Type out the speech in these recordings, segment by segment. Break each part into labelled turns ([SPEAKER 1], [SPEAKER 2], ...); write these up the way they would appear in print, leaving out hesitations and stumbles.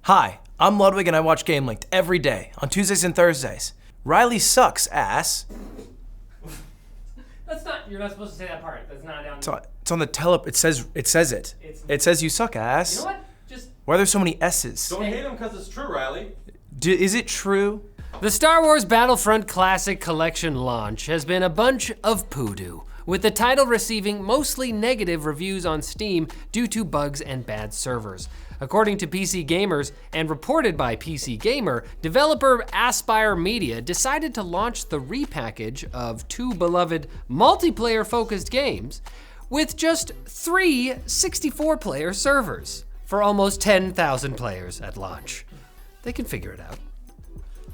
[SPEAKER 1] Hi, I'm Ludwig and I watch Game Linked every day, on Tuesdays and Thursdays. Riley sucks, ass.
[SPEAKER 2] That's not, you're not supposed to say that part. That's not down.
[SPEAKER 1] It's on the it says it. It says you suck, ass.
[SPEAKER 2] You know what? Just.
[SPEAKER 1] Why are there so many S's?
[SPEAKER 3] Don't hate him because it's true, Riley.
[SPEAKER 1] Is it true?
[SPEAKER 2] The Star Wars Battlefront Classic Collection launch has been a bunch of poodoo, with the title receiving mostly negative reviews on Steam due to bugs and bad servers. According to PC Gamers, and reported by PC Gamer, developer Aspire Media decided to launch the repackage of two beloved multiplayer-focused games with just 3 64-player servers for almost 10,000 players at launch. They can figure it out.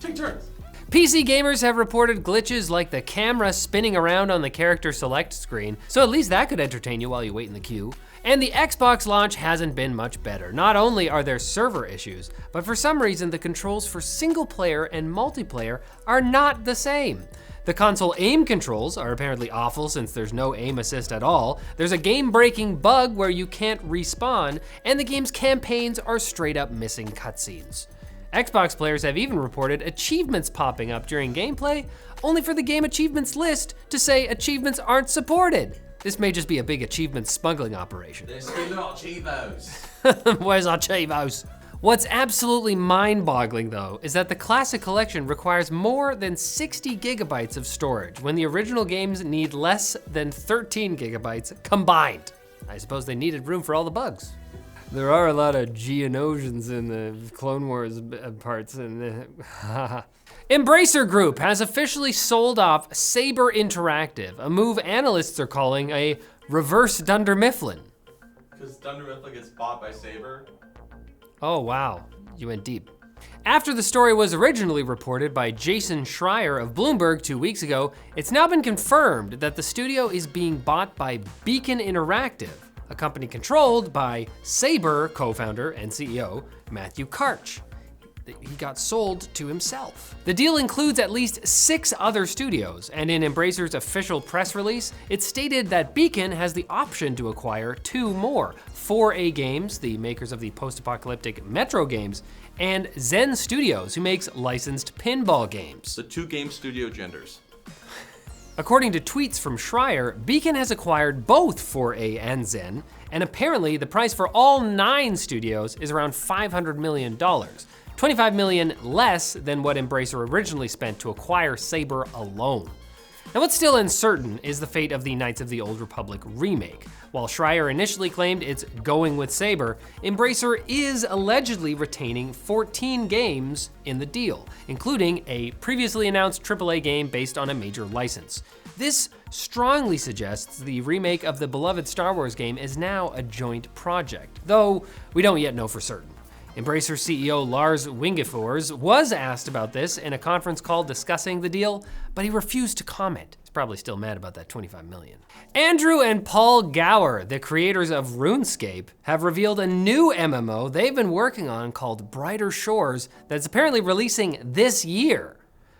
[SPEAKER 3] Take turns.
[SPEAKER 2] PC gamers have reported glitches like the camera spinning around on the character select screen, so at least that could entertain you while you wait in the queue. And the Xbox launch hasn't been much better. Not only are there server issues, but for some reason the controls for single player and multiplayer are not the same. The console aim controls are apparently awful since there's no aim assist at all. There's a game-breaking bug where you can't respawn, and the game's campaigns are straight up missing cutscenes. Xbox players have even reported achievements popping up during gameplay, only for the game achievements list to say achievements aren't supported. This may just be a big achievement smuggling operation.
[SPEAKER 3] There's still not Chivos.
[SPEAKER 2] Where's our Chivos? What's absolutely mind-boggling though, is that the Classic Collection requires more than 60 gigabytes of storage, when the original games need less than 13 gigabytes combined. I suppose they needed room for all the bugs. There are a lot of Geonosians in the Clone Wars parts. Embracer Group has officially sold off Saber Interactive, a move analysts are calling a reverse Dunder Mifflin.
[SPEAKER 3] Because Dunder Mifflin gets bought by Saber?
[SPEAKER 2] Oh wow, you went deep. After the story was originally reported by Jason Schreier of Bloomberg 2 weeks ago, it's now been confirmed that the studio is being bought by Beacon Interactive, a company controlled by Saber co-founder and CEO Matthew Karch. He got sold to himself. The deal includes at least 6 other studios, and in Embracer's official press release, it stated that Beacon has the option to acquire 2 more, 4A Games, the makers of the post-apocalyptic Metro games, and Zen Studios, who makes licensed pinball games.
[SPEAKER 3] The 2 game studio genders.
[SPEAKER 2] According to tweets from Schreier, Beacon has acquired both 4A and Zen, and apparently the price for all 9 studios is around $500 million. 25 million less than what Embracer originally spent to acquire Saber alone. Now what's still uncertain is the fate of the Knights of the Old Republic remake. While Schreier initially claimed it's going with Saber, Embracer is allegedly retaining 14 games in the deal, including a previously announced AAA game based on a major license. This strongly suggests the remake of the beloved Star Wars game is now a joint project, though we don't yet know for certain. Embracer CEO Lars Wingefors was asked about this in a conference call discussing the deal, but he refused to comment. He's probably still mad about that 25 million. Andrew and Paul Gower, the creators of RuneScape, have revealed a new MMO they've been working on called Brighter Shores that's apparently releasing this year.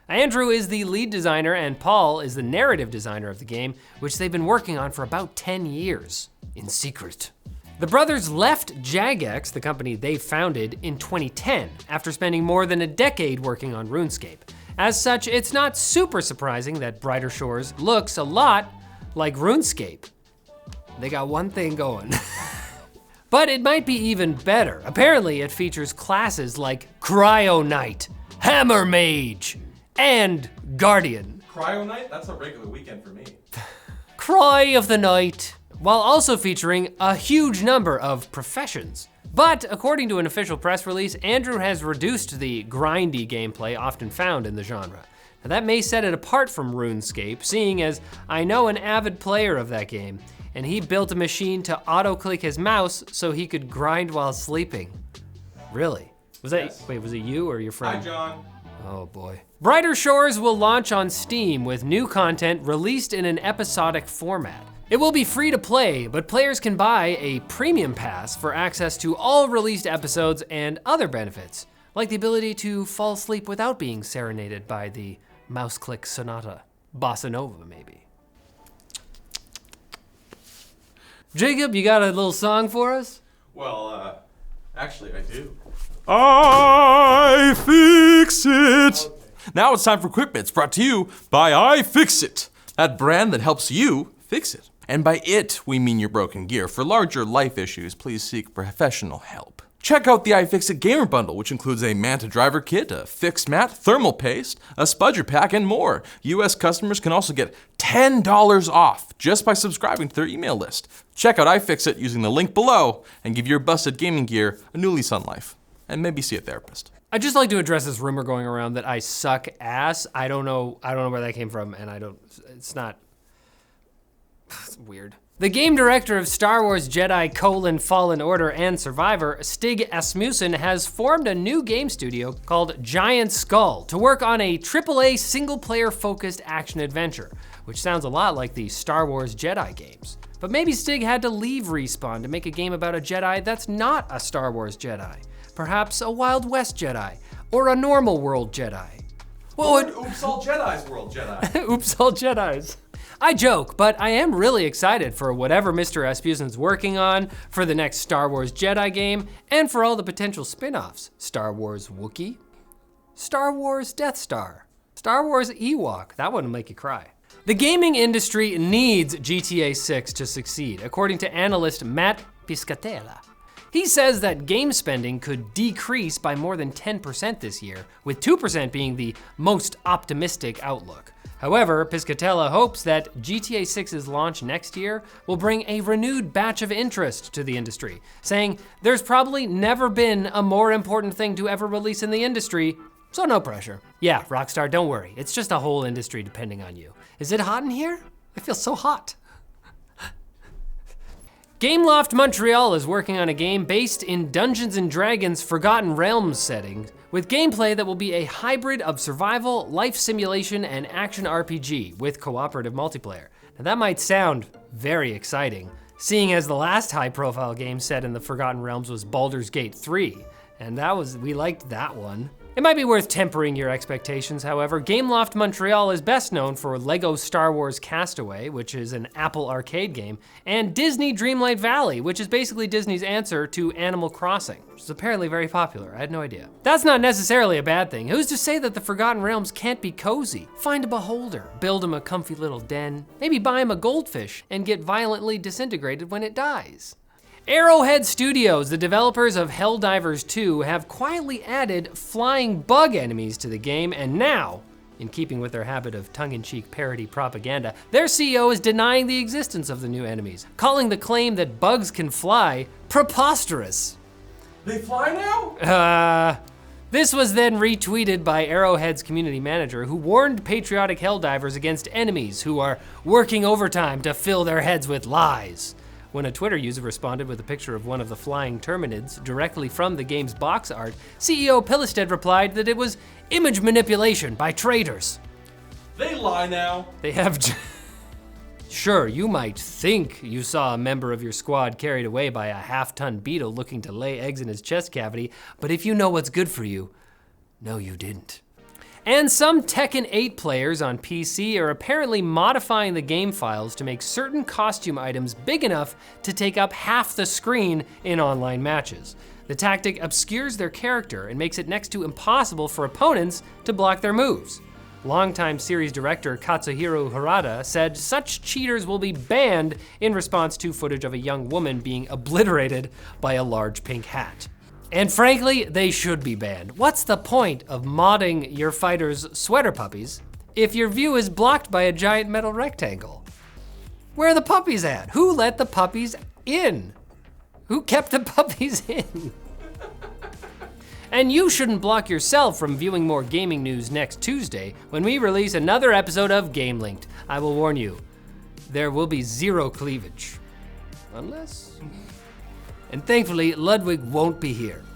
[SPEAKER 2] Andrew is the lead designer and Paul is the narrative designer of the game, which they've been working on for about 10 years, in secret. The brothers left Jagex, the company they founded, in 2010 after spending more than a decade working on RuneScape. As such, it's not super surprising that Brighter Shores looks a lot like RuneScape. They got one thing going. But it might be even better. Apparently it features classes like Cryo Knight, Hammer Mage, and Guardian.
[SPEAKER 3] Cryo Night? That's a regular weekend for me.
[SPEAKER 2] Cry of the Night, while also featuring a huge number of professions. But according to an official press release, Andrew has reduced the grindy gameplay often found in the genre. Now that may set it apart from RuneScape, seeing as I know an avid player of that game, and he built a machine to auto-click his mouse so he could grind while sleeping. Really? Was that,
[SPEAKER 3] Yes.
[SPEAKER 2] Wait, was it you or your friend?
[SPEAKER 3] Hi, John.
[SPEAKER 2] Oh boy. Brighter Shores will launch on Steam with new content released in an episodic format. It will be free to play, but players can buy a premium pass for access to all released episodes and other benefits, like the ability to fall asleep without being serenaded by the mouse click sonata. Bossa Nova, maybe. Jacob, you got a little song for us?
[SPEAKER 3] Well, actually I do. iFixit! Now it's time for Quick Bits, brought to you by iFixit, that brand that helps you fix it. And by it, we mean your broken gear. For larger life issues, please seek professional help. Check out the iFixit Gamer Bundle, which includes a Manta driver kit, a fixed mat, thermal paste, a spudger pack, and more. US customers can also get $10 off just by subscribing to their email list. Check out iFixit using the link below and give your busted gaming gear a new lease on life. And maybe see a therapist.
[SPEAKER 2] I'd just like to address this rumor going around that I suck ass. I don't know where that came from, and it's weird. The game director of Star Wars Jedi: Fallen Order and Survivor, Stig Asmussen, has formed a new game studio called Giant Skull to work on a AAA single-player focused action adventure, which sounds a lot like the Star Wars Jedi games. But maybe Stig had to leave Respawn to make a game about a Jedi that's not a Star Wars Jedi. Perhaps a Wild West Jedi, or a normal world Jedi.
[SPEAKER 3] Oops, all Jedi's world Jedi.
[SPEAKER 2] Oops, all Jedis. I joke, but I am really excited for whatever Mr. Asmussen's working on, for the next Star Wars Jedi game, and for all the potential spin-offs. Star Wars Wookiee, Star Wars Death Star, Star Wars Ewok, that one will make you cry. The gaming industry needs GTA 6 to succeed, according to analyst Matt Piscatella. He says that game spending could decrease by more than 10% this year, with 2% being the most optimistic outlook. However, Piscatella hopes that GTA 6's launch next year will bring a renewed batch of interest to the industry, saying there's probably never been a more important thing to ever release in the industry, so no pressure. Yeah, Rockstar, don't worry, it's just a whole industry depending on you. Is it hot in here? I feel so hot. Gameloft Montreal is working on a game based in Dungeons & Dragons Forgotten Realms setting, with gameplay that will be a hybrid of survival, life simulation, and action RPG with cooperative multiplayer. Now that might sound very exciting, seeing as the last high-profile game set in the Forgotten Realms was Baldur's Gate 3, and we liked that one. It might be worth tempering your expectations, however. Gameloft Montreal is best known for LEGO Star Wars Castaway, which is an Apple arcade game, and Disney Dreamlight Valley, which is basically Disney's answer to Animal Crossing, which is apparently very popular. I had no idea. That's not necessarily a bad thing. Who's to say that the Forgotten Realms can't be cozy? Find a beholder, build him a comfy little den, maybe buy him a goldfish, and get violently disintegrated when it dies. Arrowhead Studios, the developers of Helldivers 2, have quietly added flying bug enemies to the game, and now, in keeping with their habit of tongue-in-cheek parody propaganda, their CEO is denying the existence of the new enemies, calling the claim that bugs can fly preposterous.
[SPEAKER 3] They fly now?
[SPEAKER 2] This was then retweeted by Arrowhead's community manager, who warned patriotic Helldivers against enemies who are working overtime to fill their heads with lies. When a Twitter user responded with a picture of one of the flying Terminids directly from the game's box art, CEO Pillisted replied that it was image manipulation by traitors.
[SPEAKER 3] They lie now.
[SPEAKER 2] They have... Sure, you might think you saw a member of your squad carried away by a half-ton beetle looking to lay eggs in his chest cavity, but if you know what's good for you, no, you didn't. And some Tekken 8 players on PC are apparently modifying the game files to make certain costume items big enough to take up half the screen in online matches. The tactic obscures their character and makes it next to impossible for opponents to block their moves. Longtime series director Katsuhiro Harada said such cheaters will be banned in response to footage of a young woman being obliterated by a large pink hat. And frankly, they should be banned. What's the point of modding your fighters' sweater puppies if your view is blocked by a giant metal rectangle? Where are the puppies at? Who let the puppies in? Who kept the puppies in? And you shouldn't block yourself from viewing more gaming news next Tuesday when we release another episode of Game Linked. I will warn you, there will be zero cleavage. Unless... And thankfully, Ludwig won't be here.